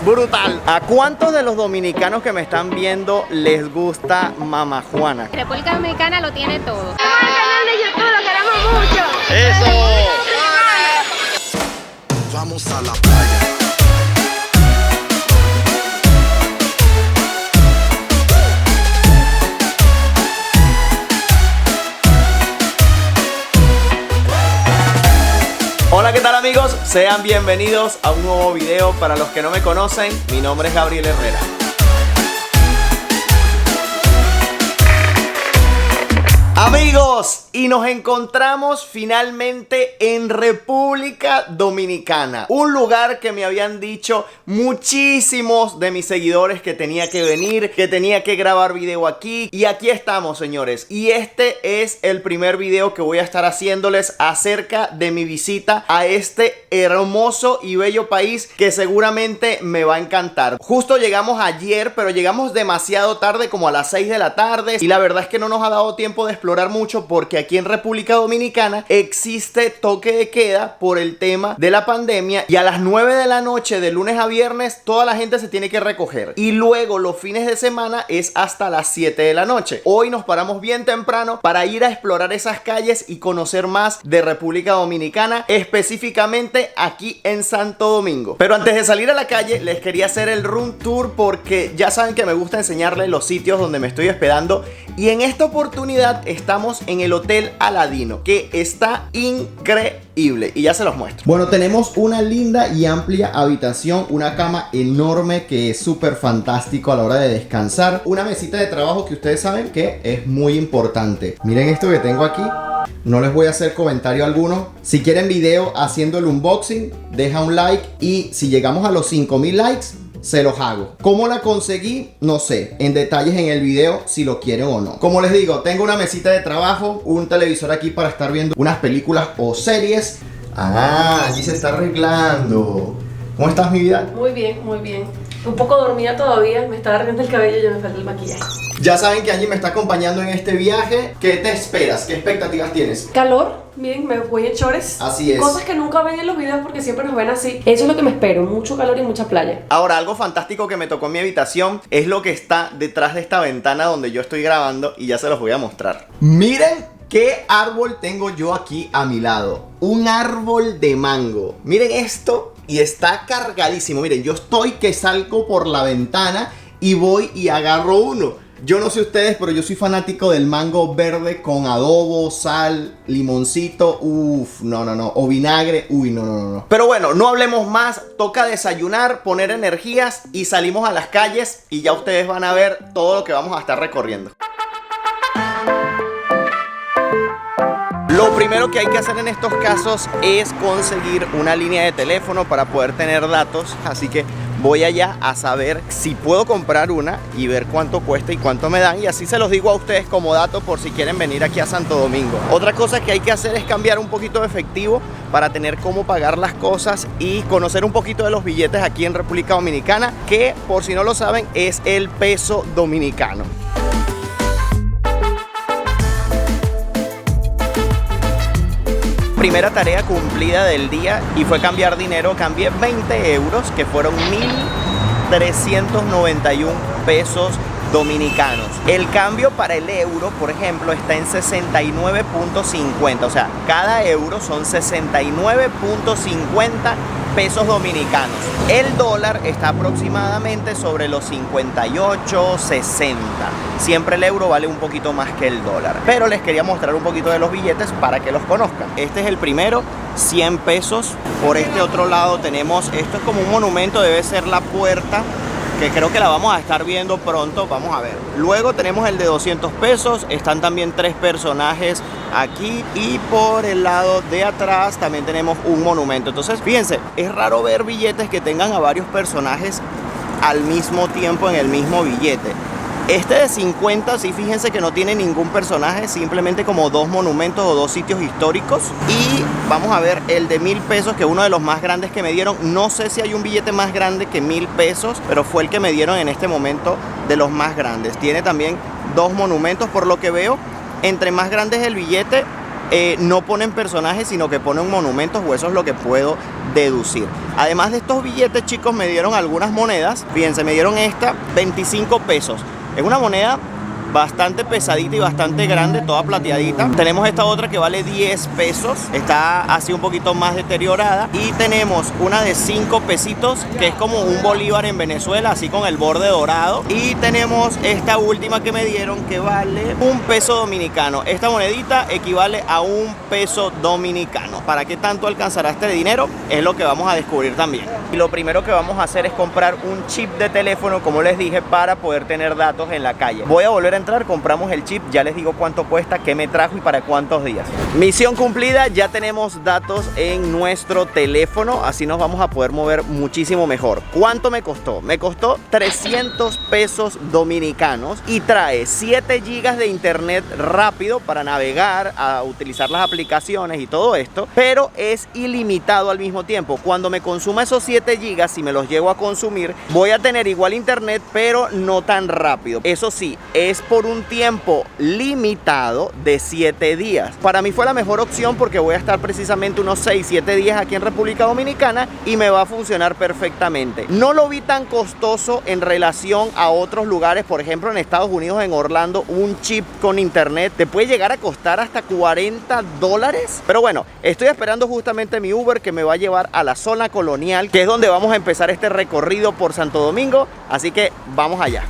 brutal. ¿A cuántos de los dominicanos que me están viendo les gusta Mama Juana? República Dominicana lo tiene todo. El canal de YouTube lo queremos mucho. ¡Eso! Vamos a la playa. Hola, ¿qué tal amigos? Sean bienvenidos a un nuevo video. Para los que no me conocen, mi nombre es Gabriel Herrera. Amigos, y nos encontramos finalmente en República Dominicana, un lugar que me habían dicho muchísimos de mis seguidores que tenía que venir, que tenía que grabar video aquí, y aquí estamos, señores. Y este es el primer video que voy a estar haciéndoles acerca de mi visita a este hermoso y bello país que seguramente me va a encantar. Justo llegamos ayer, pero llegamos demasiado tarde, como a las 6 de la tarde, y la verdad es que no nos ha dado tiempo de explorar mucho porque aquí en República Dominicana existe toque de queda por el tema de la pandemia, y a las 9 de la noche de lunes a viernes toda la gente se tiene que recoger, y luego los fines de semana es hasta las 7 de la noche. Hoy nos paramos bien temprano para ir a explorar esas calles y conocer más de República Dominicana, específicamente aquí en Santo Domingo. Pero antes de salir a la calle les quería hacer el room tour, porque ya saben que me gusta enseñarles los sitios donde me estoy hospedando, y en esta oportunidad estamos en el Hotel Aladino, que está increíble y ya se los muestro. Bueno, tenemos una linda y amplia habitación, una cama enorme que es súper fantástico a la hora de descansar, una mesita de trabajo que ustedes saben que es muy importante. Miren esto que tengo aquí. No les voy a hacer comentario alguno. Si quieren video haciendo el unboxing, deja un like, y si llegamos a los 5000 likes se los hago. ¿Cómo la conseguí? No sé, en detalles en el video si lo quieren o no. Como les digo, tengo una mesita de trabajo, un televisor aquí para estar viendo unas películas o series. Ah, allí se está arreglando. ¿Cómo estás, mi vida? Muy bien, muy bien. Un poco dormida todavía, me estaba arreglando el cabello y ya me falta el maquillaje. Ya saben que Angie me está acompañando en este viaje. ¿Qué te esperas? ¿Qué expectativas tienes? Calor, miren, me voy en chores. Así es. Cosas que nunca ven en los videos porque siempre nos ven así. Eso es lo que me espero, mucho calor y mucha playa. Ahora, algo fantástico que me tocó en mi habitación es lo que está detrás de esta ventana donde yo estoy grabando, y ya se los voy a mostrar. Miren qué árbol tengo yo aquí a mi lado. Un árbol de mango. Miren esto, y está cargadísimo. Miren, yo estoy que salgo por la ventana y voy y agarro uno. Yo no sé ustedes, pero yo soy fanático del mango verde con adobo, sal, limoncito, no, o vinagre, no. Pero bueno, no hablemos más, toca desayunar, poner energías y salimos a las calles, y ya ustedes van a ver todo lo que vamos a estar recorriendo. Lo primero que hay que hacer en estos casos es conseguir una línea de teléfono para poder tener datos, así que voy allá a saber si puedo comprar una y ver cuánto cuesta y cuánto me dan, y así se los digo a ustedes como dato por si quieren venir aquí a Santo Domingo. Otra cosa que hay que hacer es cambiar un poquito de efectivo para tener cómo pagar las cosas y conocer un poquito de los billetes aquí en República Dominicana, que por si no lo saben es el peso dominicano. Primera tarea cumplida del día y fue cambiar dinero. Cambié 20 euros, que fueron 1.391 pesos dominicanos. El cambio para el euro, por ejemplo, está en 69.50, o sea, cada euro son 69.50 pesos dominicanos. El dólar está aproximadamente sobre los 58.60. Siempre el euro vale un poquito más que el dólar, pero les quería mostrar un poquito de los billetes para que los conozcan. Este es el primero, 100 pesos. Por este otro lado tenemos, esto es como un monumento, debe ser la puerta, que creo que la vamos a estar viendo pronto, vamos a ver. Luego tenemos el de 200 pesos, están también 3 personajes aquí, y por el lado de atrás también tenemos un monumento. Entonces, fíjense, es raro ver billetes que tengan a varios personajes al mismo tiempo en el mismo billete. Este de 50, sí, fíjense que no tiene ningún personaje, simplemente como 2 monumentos o 2 sitios históricos. Y vamos a ver el de 1000 pesos, que es uno de los más grandes que me dieron. No sé si hay un billete más grande que 1000 pesos, pero fue el que me dieron en este momento de los más grandes. Tiene también 2 monumentos, por lo que veo. Entre más grande es el billete, no ponen personajes, sino que ponen monumentos, o eso es lo que puedo deducir. Además de estos billetes, chicos, me dieron algunas monedas. Fíjense, me dieron esta, 25 pesos. Es una moneda bastante pesadita y bastante grande, toda plateadita. Tenemos esta otra que vale 10 pesos, está así un poquito más deteriorada. Y tenemos una de 5 pesitos, que es como un bolívar en Venezuela, así con el borde dorado. Y tenemos esta última que me dieron, que vale 1 peso dominicano. Esta monedita equivale a 1 peso dominicano. ¿Para qué tanto alcanzará este dinero? Es lo que vamos a descubrir también. Y lo primero que vamos a hacer es comprar un chip de teléfono, como les dije, para poder tener datos en la calle. Voy a volver a entrar, compramos el chip, ya les digo cuánto cuesta, qué me trajo y para cuántos días. Misión cumplida, ya tenemos datos en nuestro teléfono, así nos vamos a poder mover muchísimo mejor. ¿Cuánto me costó? Me costó 300 pesos dominicanos y trae 7 gigas de internet rápido para navegar, a utilizar las aplicaciones y todo esto, pero es ilimitado al mismo tiempo. Cuando me consuma esos 7 gigas, si me los llego a consumir, voy a tener igual internet, pero no tan rápido. Eso sí, es por un tiempo limitado de 7 días. Para mí fue la mejor opción porque voy a estar precisamente unos 6-7 días aquí en República Dominicana y me va a funcionar perfectamente. No lo vi tan costoso en relación a otros lugares. Por ejemplo, en Estados Unidos, en Orlando, un chip con internet te puede llegar a costar hasta $40. Pero bueno, estoy esperando justamente mi Uber que me va a llevar a la zona colonial, que es donde vamos a empezar este recorrido por Santo Domingo. Así que vamos allá.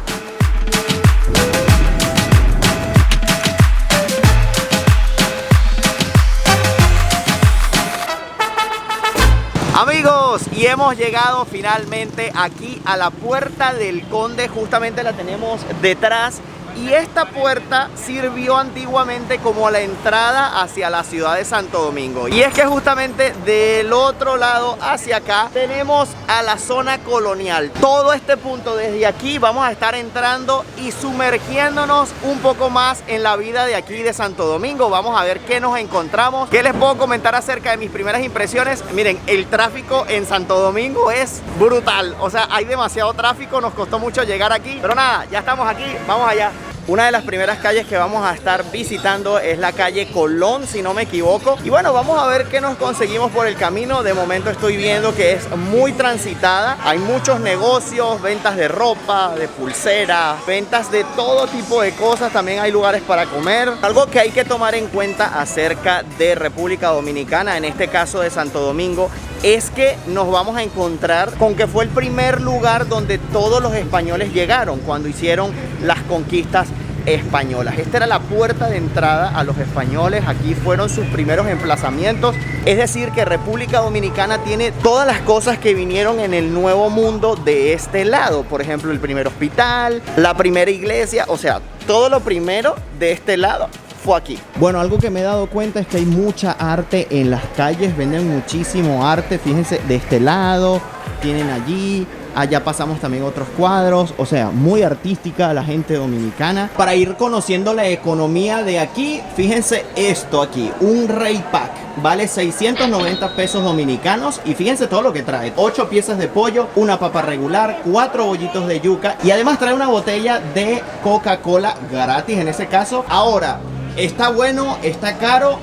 Amigos, y hemos llegado finalmente aquí a la Puerta del Conde. Justamente la tenemos detrás. Y esta puerta sirvió antiguamente como la entrada hacia la ciudad de Santo Domingo. Y es que justamente del otro lado hacia acá tenemos a la zona colonial. Todo este punto, desde aquí vamos a estar entrando y sumergiéndonos un poco más en la vida de aquí de Santo Domingo. Vamos a ver qué nos encontramos. ¿Qué les puedo comentar acerca de mis primeras impresiones? Miren, el tráfico en Santo Domingo es brutal. O sea, hay demasiado tráfico, nos costó mucho llegar aquí. Pero nada, ya estamos aquí, vamos allá. Una de las primeras calles que vamos a estar visitando es la calle Colón, si no me equivoco. Y bueno, vamos a ver qué nos conseguimos por el camino. De momento estoy viendo que es muy transitada. Hay muchos negocios, ventas de ropa, de pulseras, ventas de todo tipo de cosas. También hay lugares para comer. Algo que hay que tomar en cuenta acerca de República Dominicana, en este caso de Santo Domingo, es que nos vamos a encontrar con que fue el primer lugar donde todos los españoles llegaron cuando hicieron las conquistas españolas. Esta era la puerta de entrada a los españoles. Aquí fueron sus primeros emplazamientos. Es decir, que República Dominicana tiene todas las cosas que vinieron en el Nuevo Mundo de este lado. Por ejemplo, el primer hospital, la primera iglesia, o sea, todo lo primero de este lado fue aquí. Bueno, algo que me he dado cuenta es que hay mucha arte en las calles, venden muchísimo arte. Fíjense, de este lado tienen allí, allá pasamos también otros cuadros. O sea, muy artística la gente dominicana. Para ir conociendo la economía de aquí, fíjense esto aquí, un Rey Pack, vale 690 pesos dominicanos. Y fíjense todo lo que trae: 8 piezas de pollo, una papa regular, 4 bollitos de yuca y además trae una botella de Coca-Cola gratis en ese caso. Ahora, está bueno, está caro.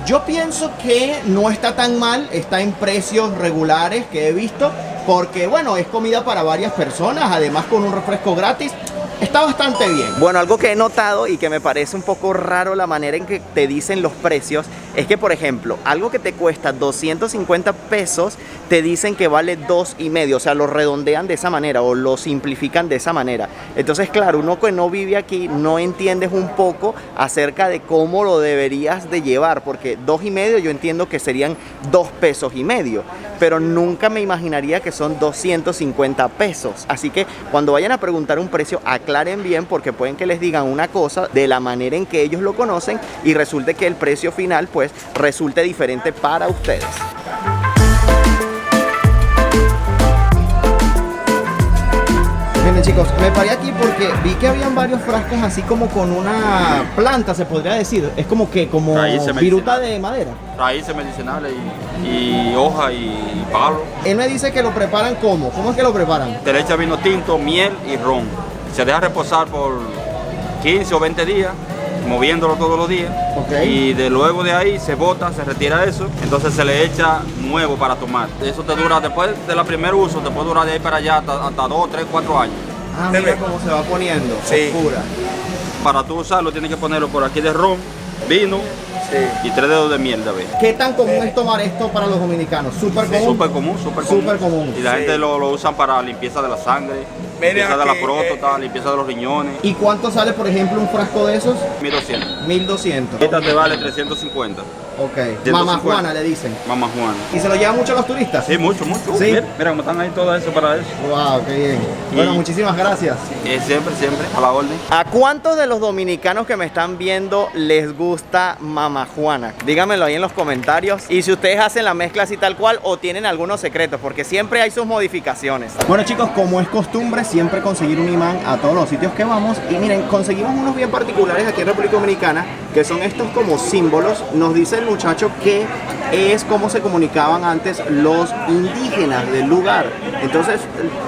Yo pienso que no está tan mal, está en precios regulares que he visto, porque bueno, es comida para varias personas, además con un refresco gratis. Está bastante bien. Bueno, algo que he notado y que me parece un poco raro la manera en que te dicen los precios es que, por ejemplo, algo que te cuesta 250 pesos te dicen que vale 2,5. O sea, lo redondean de esa manera o lo simplifican de esa manera. Entonces, claro, uno que no vive aquí no entiendes un poco acerca de cómo lo deberías de llevar, porque 2,5 yo entiendo que serían 2,5 pesos, pero nunca me imaginaría que son 250 pesos. Así que cuando vayan a preguntar un precio, aclaren bien, porque pueden que les digan una cosa de la manera en que ellos lo conocen y resulte que el precio final pues resulte diferente para ustedes. Miren, chicos, me paré aquí porque vi que habían varios frascos así como con una planta, se podría decir. Es como que, como viruta de madera. Raíces medicinales y hoja y palo. Él me dice que lo preparan ¿cómo? ¿Cómo es que lo preparan? Te le echa vino tinto, miel y ron. Se deja reposar por 15 o 20 días moviéndolo todos los días. Ok. Y luego de ahí se bota, se retira eso, entonces se le echa nuevo para tomar. Eso te dura, después del primer uso, te puede durar de ahí para allá hasta 2, 3, 4 años. Ah, mira cómo se va poniendo. Sí. Oscura. Para tú usarlo tienes que ponerlo por aquí de ron, vino y 3 dedos de miel de abeja. ¿Qué tan común es tomar esto para los dominicanos? Súper común. Súper común, súper común. Súper común. Y la gente lo usan para limpieza de la sangre, limpieza de la próstata, limpieza de los riñones. ¿Y cuánto sale, por ejemplo, un frasco de esos? 1200. 1200. Esta te vale 350. Ok. 150. Mamá Juana le dicen. Mamá Juana. ¿Y se lo llevan mucho los turistas? Sí, mucho, mucho. Sí. Mira cómo están ahí todo eso para eso. Wow, qué bien. Bueno, muchísimas gracias. Siempre, siempre, a la orden. ¿A cuántos de los dominicanos que me están viendo les gusta Mamá Juana? Díganmelo ahí en los comentarios. Y si ustedes hacen la mezcla así tal cual o tienen algunos secretos, porque siempre hay sus modificaciones. Bueno, chicos, como es costumbre, siempre conseguir un imán a todos los sitios que vamos. Y miren, conseguimos unos bien particulares aquí en República Dominicana, que son estos como símbolos. Nos dice el muchacho que es como se comunicaban antes los indígenas del lugar. Entonces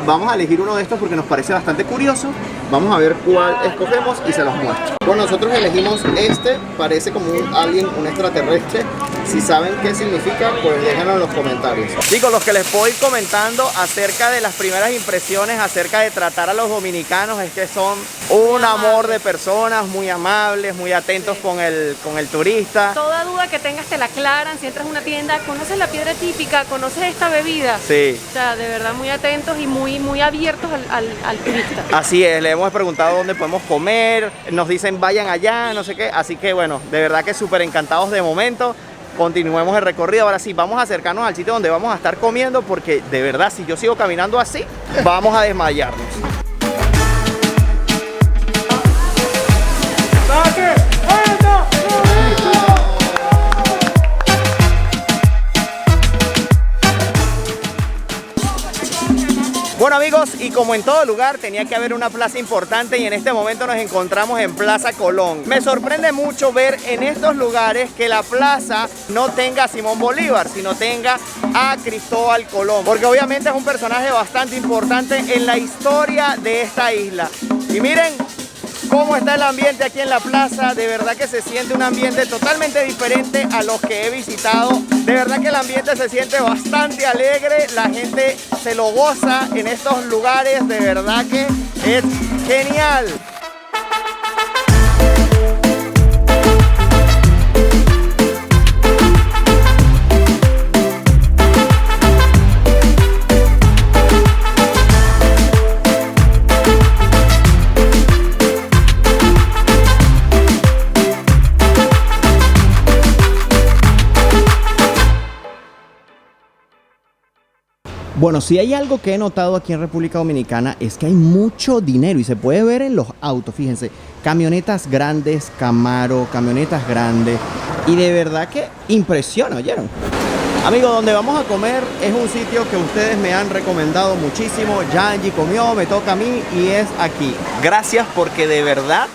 vamos a elegir uno de estos porque nos parece bastante curioso. Vamos a ver cuál escogemos y se los muestro. Bueno, nosotros elegimos este, parece como un alien, un extraterrestre. Si saben qué significa, pues déjenlo en los comentarios. Chicos, los que les puedo ir comentando acerca de las primeras impresiones, acerca de tratar a los dominicanos, es que son un amor de personas, muy amables, muy atentos con el turista. Toda duda que tengas te la aclaran. Si entras a una tienda, conoces la piedra típica, conoces esta bebida. Sí. O sea, de verdad muy atentos y muy abiertos al turista. Así es, le hemos preguntado dónde podemos comer, nos dicen vayan allá, no sé qué. Así que bueno, de verdad que súper encantados de momento. Continuemos el recorrido. Ahora sí, vamos a acercarnos al sitio donde vamos a estar comiendo, porque de verdad, si yo sigo caminando así, vamos a desmayarnos. Bueno amigos, y como en todo lugar tenía que haber una plaza importante y en este momento nos encontramos en Plaza Colón. Me sorprende mucho ver en estos lugares que la plaza no tenga a Simón Bolívar, sino tenga a Cristóbal Colón, porque obviamente es un personaje bastante importante en la historia de esta isla. Y miren cómo está el ambiente aquí en la plaza. De verdad que se siente un ambiente totalmente diferente a los que he visitado. De verdad que el ambiente se siente bastante alegre, la gente se lo goza en estos lugares, de verdad que es genial. Bueno, si hay algo que he notado aquí en República Dominicana es que hay mucho dinero y se puede ver en los autos, fíjense, camionetas grandes, Camaro, camionetas grandes y de verdad que impresiona, ¿oyeron? Amigos, donde vamos a comer es un sitio que ustedes me han recomendado muchísimo. Ya Angie comió, me toca a mí y es aquí. Gracias porque de verdad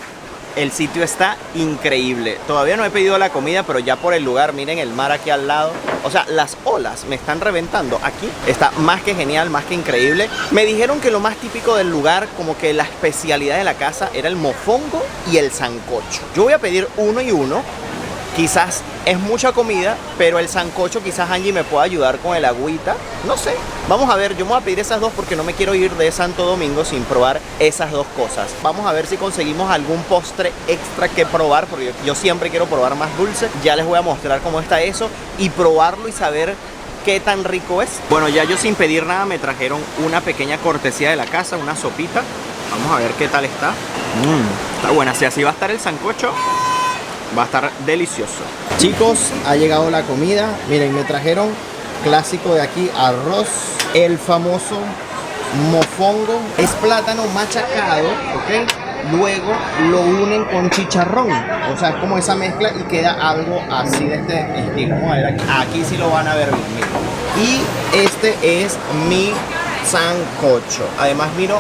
el sitio está increíble. Todavía no he pedido la comida, pero ya por el lugar, miren el mar aquí al lado. O sea, las olas me están reventando. Aquí está más que genial, más que increíble. Me dijeron que lo más típico del lugar, como que la especialidad de la casa, era el mofongo y el sancocho. Yo voy a pedir uno y uno. Quizás es mucha comida, pero el sancocho quizás Angie me pueda ayudar con el agüita. No sé, vamos a ver, yo me voy a pedir esas dos porque no me quiero ir de Santo Domingo sin probar esas dos cosas. Vamos a ver si conseguimos algún postre extra que probar, porque yo siempre quiero probar más dulce. Ya les voy a mostrar cómo está eso y probarlo y saber qué tan rico es. Bueno, ya yo sin pedir nada me trajeron una pequeña cortesía de la casa, una sopita. Vamos a ver qué tal está. Está buena, si así va a estar el sancocho, va a estar delicioso. Chicos, ha llegado la comida. Miren, me trajeron clásico de aquí, arroz, el famoso mofongo. Es plátano machacado, ¿ok? Luego lo unen con chicharrón. O sea, es como esa mezcla y queda algo así de este estilo. Vamos a ver aquí. Aquí sí lo van a ver bien, miren. Y este es mi sancocho. Además vino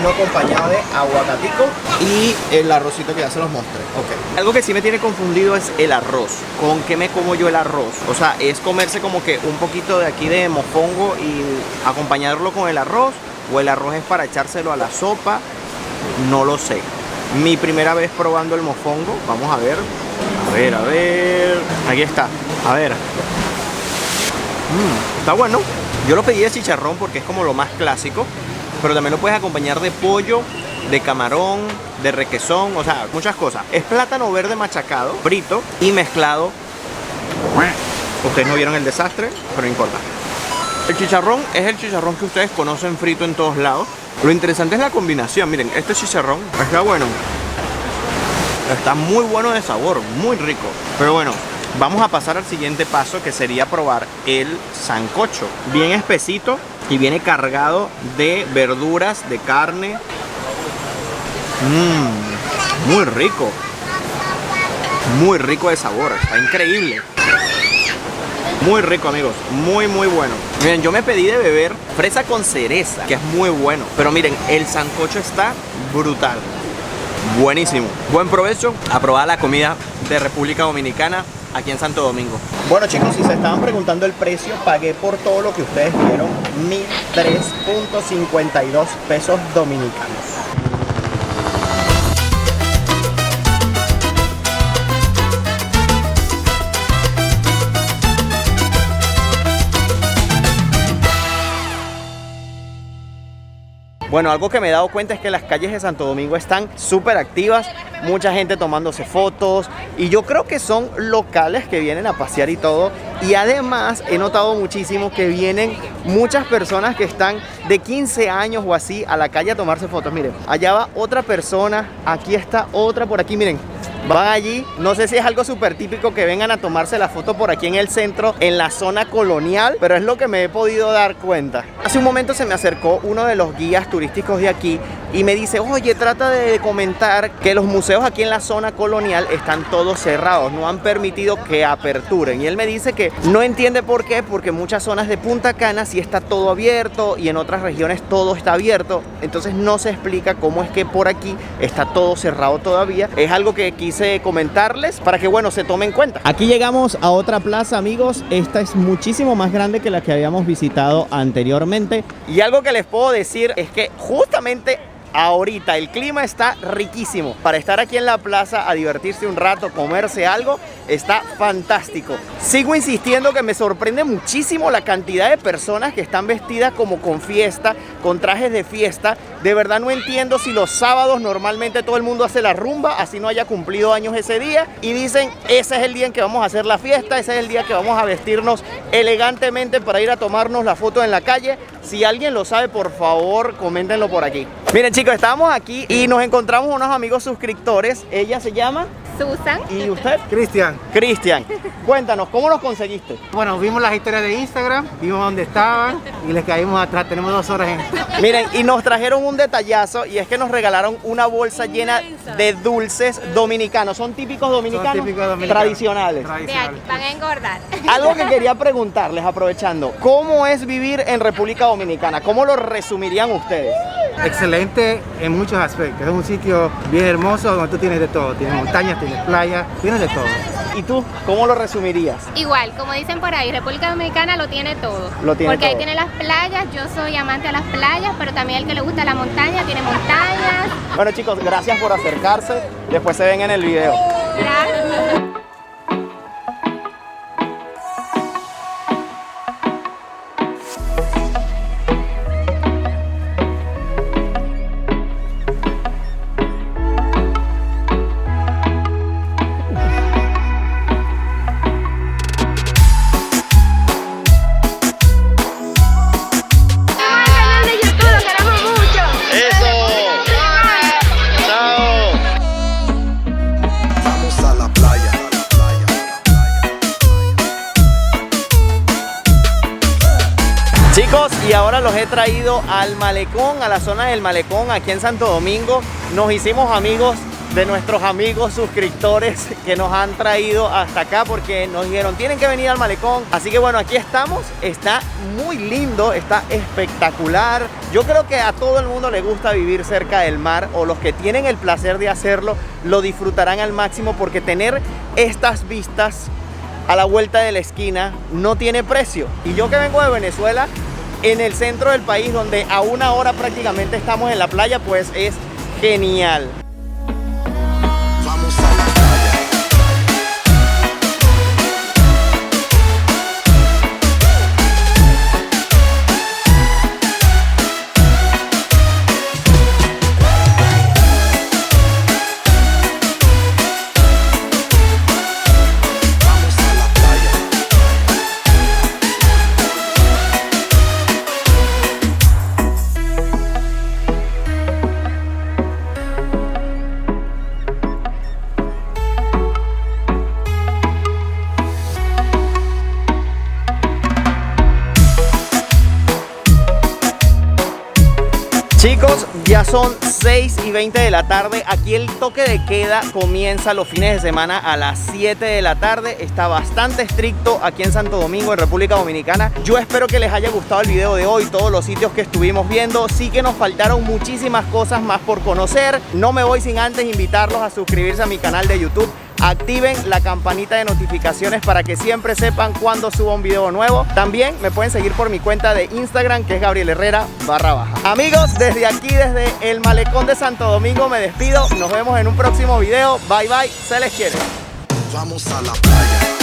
acompañado de aguacatico y el arrocito que ya se los mostré. Okay. Algo que sí me tiene confundido es el arroz. ¿Con qué me como yo el arroz? O sea, es comerse como que un poquito de aquí de mofongo y acompañarlo con el arroz, o el arroz es para echárselo a la sopa. No lo sé. Mi primera vez probando el mofongo. Vamos a ver. A ver. Aquí está. A ver. Está bueno. Yo lo pedí de chicharrón porque es como lo más clásico. Pero también lo puedes acompañar de pollo, de camarón, de requesón, o sea, muchas cosas. Es plátano verde machacado, frito y mezclado. Ustedes no vieron el desastre, pero no importa. El chicharrón es el chicharrón que ustedes conocen frito en todos lados. Lo interesante es la combinación. Miren, este chicharrón está bueno. Está muy bueno de sabor, muy rico. Pero bueno, vamos a pasar al siguiente paso, que sería probar el sancocho. Bien espesito y viene cargado de verduras, de carne. Muy rico. Muy rico de sabor, está increíble. Muy rico, amigos, muy bueno. Miren, yo me pedí de beber fresa con cereza, que es muy bueno. Pero miren, el sancocho está brutal. Buenísimo. Buen provecho. A probar la comida de República Dominicana aquí en Santo Domingo. Bueno, chicos, si se estaban preguntando el precio, pagué por todo lo que ustedes vieron 1.003.52 pesos dominicanos. Bueno, algo que me he dado cuenta es que las calles de Santo Domingo están súper activas, mucha gente tomándose fotos y yo creo que son locales que vienen a pasear y todo. Y además he notado muchísimo que vienen muchas personas que están de 15 años o así a la calle a tomarse fotos. Miren, allá va otra persona, aquí está otra por aquí, miren. Van allí, no sé si es algo súper típico que vengan a tomarse la foto por aquí en el centro, en la zona colonial, pero es lo que me he podido dar cuenta. Hace un momento se me acercó uno de los guías turísticos de aquí y me dice, oye, trata de comentar que los museos aquí en la zona colonial están todos cerrados, no han permitido que aperturen. Y él me dice que no entiende por qué, porque en muchas zonas de Punta Cana sí está todo abierto y en otras regiones todo está abierto. Entonces no se explica cómo es que por aquí está todo cerrado todavía. Es algo que quise comentarles para que, bueno, se tome en cuenta. Aquí llegamos a otra plaza, amigos. Esta es muchísimo más grande que la que habíamos visitado anteriormente. Y algo que les puedo decir es que justamente ahorita el clima está riquísimo para estar aquí en la plaza a divertirse un rato, comerse algo, está fantástico. Sigo insistiendo que me sorprende muchísimo la cantidad de personas que están vestidas como con fiesta, con trajes de fiesta. De verdad no entiendo si los sábados normalmente todo el mundo hace la rumba, así no haya cumplido años ese día, y dicen, ese es el día en que vamos a hacer la fiesta, ese es el día que vamos a vestirnos elegantemente para ir a tomarnos la foto en la calle. Si alguien lo sabe, por favor, coméntenlo por aquí. Miren, chicos, estábamos aquí y nos encontramos unos amigos suscriptores. Ella se llama Susan. ¿Y usted? Cristian. Cristian. Cuéntanos, ¿cómo los conseguiste? Bueno, vimos las historias de Instagram, vimos dónde estaban y les caímos atrás. Tenemos 2 horas en... Miren, y nos trajeron un detallazo y es que nos regalaron una bolsa llena de dulces dominicanos. ¿Son típicos dominicanos? Son típicos dominicanos. Tradicionales. De aquí van a engordar. Algo que quería preguntarles, aprovechando, ¿cómo es vivir en República Dominicana? ¿Cómo lo resumirían ustedes? Excelente en muchos aspectos. Es un sitio bien hermoso donde tú tienes de todo. Tienes montañas, tienes playas, tienes de todo. ¿Y tú, cómo lo resumirías? Igual, como dicen por ahí, República Dominicana lo tiene todo. Lo tiene porque todo. ahí tiene las playas, yo soy amante a las playas, pero también el que le gusta la montaña, tiene montañas. Bueno, chicos, gracias por acercarse. Después se ven en el video. Gracias. Chicos, y ahora los he traído al malecón, a la zona del malecón aquí en Santo Domingo. Nos hicimos amigos de nuestros amigos suscriptores que nos han traído hasta acá porque nos dijeron tienen que venir al malecón. Así que bueno, aquí estamos. Está muy lindo, está espectacular. Yo creo que a todo el mundo le gusta vivir cerca del mar, o los que tienen el placer de hacerlo lo disfrutarán al máximo, porque tener estas vistas a la vuelta de la esquina no tiene precio. Y yo que vengo de Venezuela, en el centro del país, donde a 1 hora prácticamente estamos en la playa, pues es genial. Amigos, ya son 6:20 de la tarde. Aquí el toque de queda comienza los fines de semana a las 7 de la tarde. Está bastante estricto aquí en Santo Domingo, en República Dominicana. Yo espero que les haya gustado el video de hoy, todos los sitios que estuvimos viendo. Sí que nos faltaron muchísimas cosas más por conocer. No me voy sin antes invitarlos a suscribirse a mi canal de YouTube. Activen la campanita de notificaciones para que siempre sepan cuando suba un video nuevo. También me pueden seguir por mi cuenta de Instagram, que es Gabriel Herrera _. Amigos, desde aquí, desde el Malecón de Santo Domingo, me despido. Nos vemos en un próximo video. Bye bye, se les quiere. Vamos a la playa.